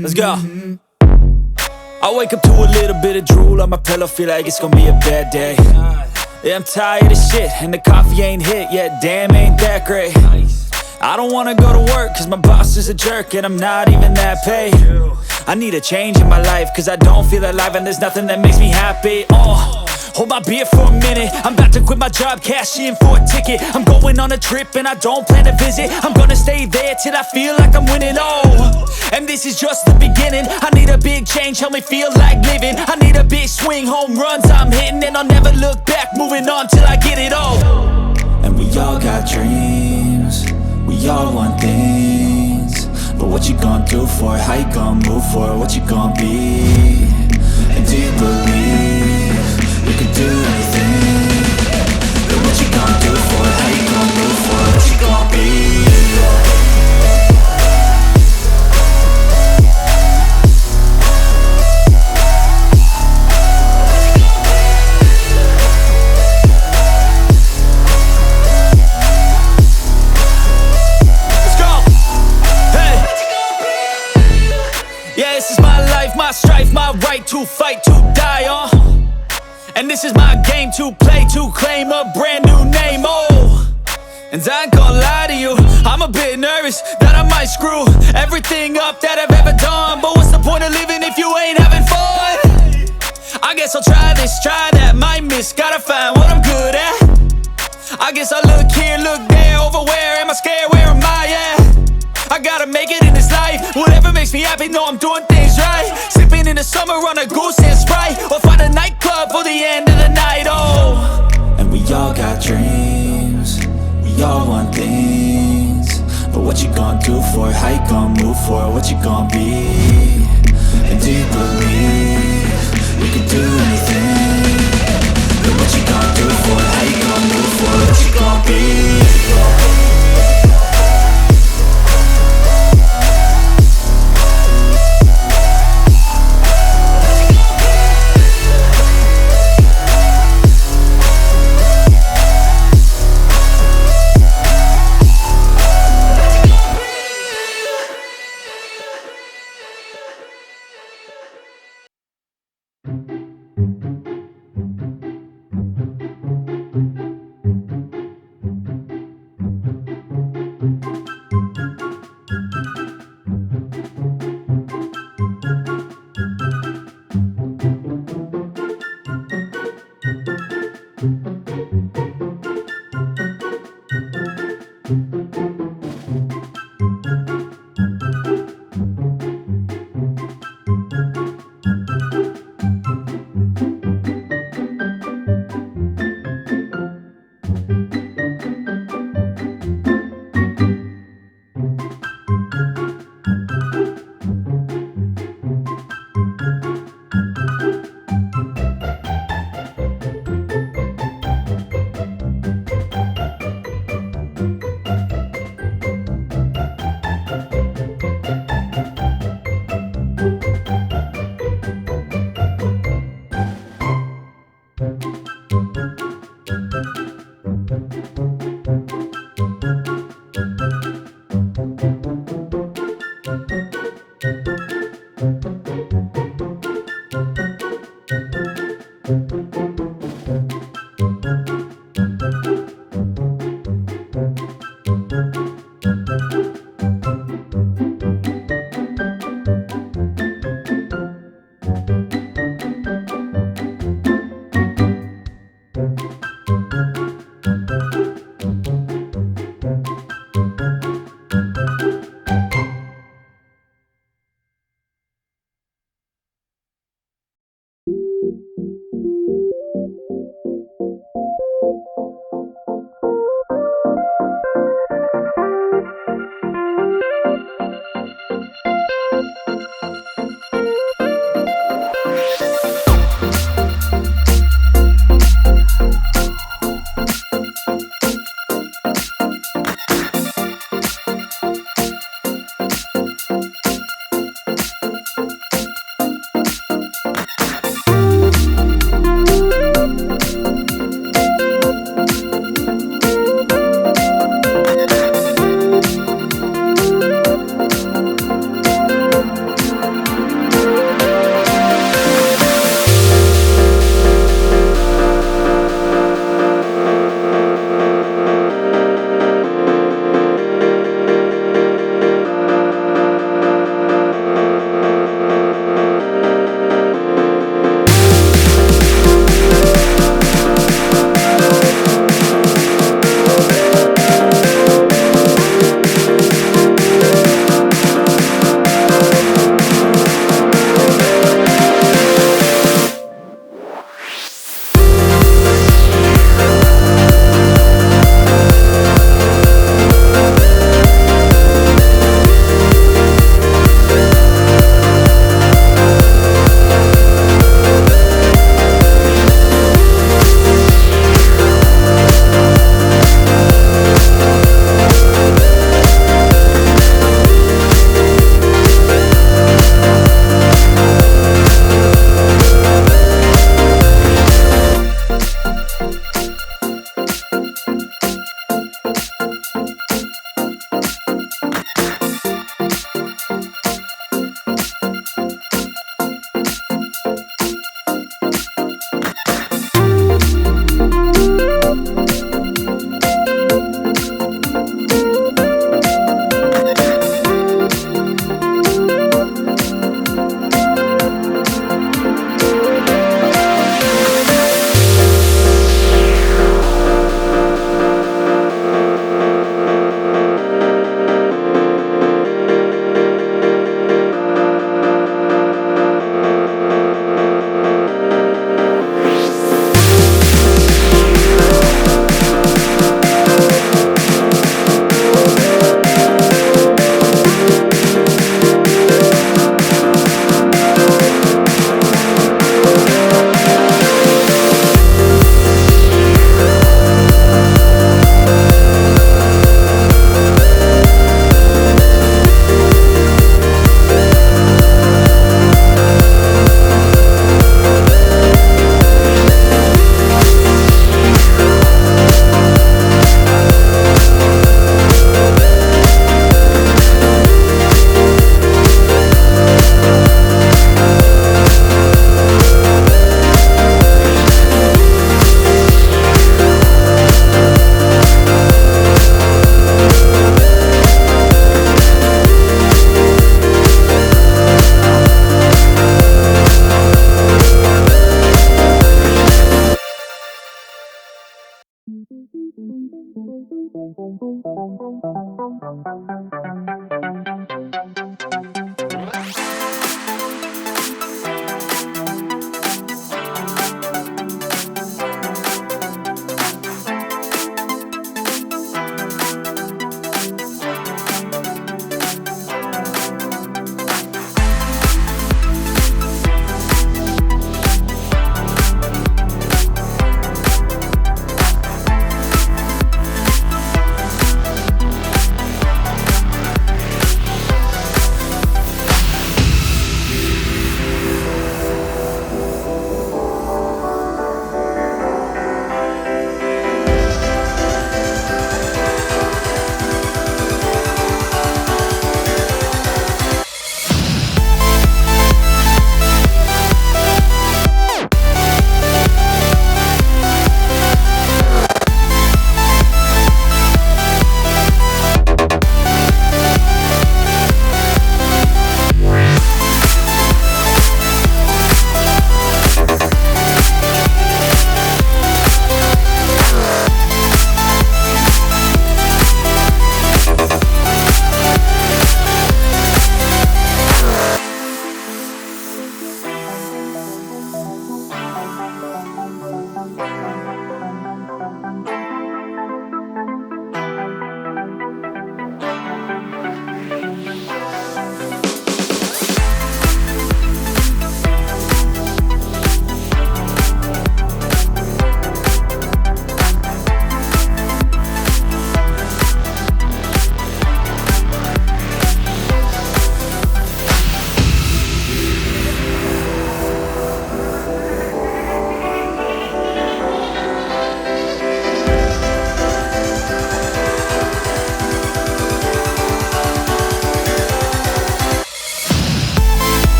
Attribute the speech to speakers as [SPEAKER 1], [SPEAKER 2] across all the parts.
[SPEAKER 1] Let's go. I wake up to a little bit of drool on my pillow, feel like it's gonna be a bad day. Yeah, I'm tired of shit, and the coffee ain't hit yet, damn, ain't that great. I don't wanna go to work, cause my boss is a jerk, and I'm not even that paid. I need a change in my life, cause I don't feel alive, and there's nothing that makes me happy. Hold my beer for a minute, I'm about to quit my job, cash in for a ticket. I'm going on a trip and I don't plan to visit. I'm gonna stay there till I feel like I'm winning, and this is just the beginning. I need a big change, help me feel like living. I need a big swing, home runs I'm hitting, and I'll never look back, moving on till I get it all. And we all got dreams, we all want things, but what you gonna do for it? How you gonna move for it? What you gonna be? And do you believe you can do anything? But what you gonna do for it? How you gonna move for it? What you gonna be? My strife, my right to fight, to die on. And this is my game to play, to claim a brand new name, And I ain't gonna lie to you, I'm a nervous that I might screw everything up that I've ever done. But what's the point of living if you ain't having fun? I guess I'll try this, try that, might miss, gotta find what I'm good at. I guess I look here, look there, over where am I scared, where am I at? I gotta make it in this life, whatever makes me happy, know I'm doing things right. Sipping in the summer on a goose and Sprite, or find a nightclub for the end of the night, oh. And we all got dreams, we all want things, but what you gonna do for it, how you gonna move for it, what you gonna be? And do you believe you can do anything? But what you gonna do for it, how you gonna move for it, what you gonna be?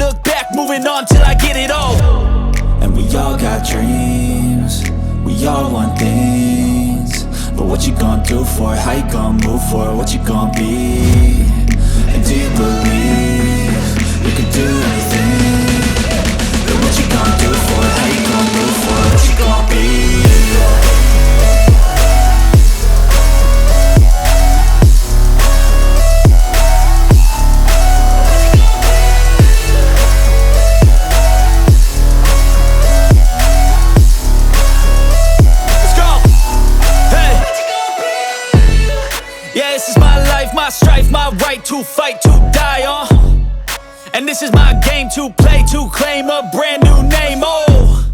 [SPEAKER 1] look back, moving on till I get it all. And we all got dreams, we all want things, but what you gonna do for it? How you gonna move for it? What you gonna be? And do you believe you can do anything? But what you gonna do for it? How you gonna move for it? What you gonna be? Yeah, this is my life, my strife, my right to fight, to die on. And this is my game to play, to claim a brand new name, oh.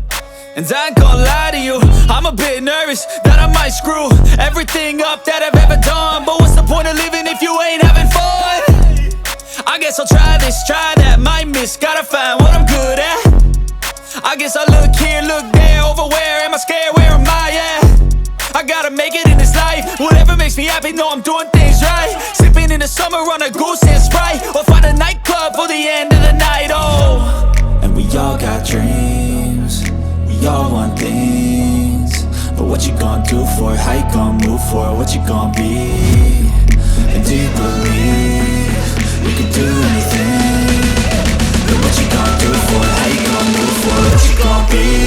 [SPEAKER 1] And I ain't gonna lie to you, I'm a bit nervous that I might screw everything up that I've ever done. But what's the point of living if you ain't having fun? I guess I'll try this, try that, might miss, gotta find what I'm good at. I guess I look here, look there, over where am I scared, where am I at? I gotta make it in this life, whatever makes me happy, know I'm doing things right. Sipping in the summer on a goose and Sprite, or find a nightclub before the end of the night, oh. And we all got dreams, we all want things, but what you gonna do for it? How you gonna move for it? What you gonna be? And do you believe you can do anything? But what you gonna do for it? How you gonna move for it? What you gonna be?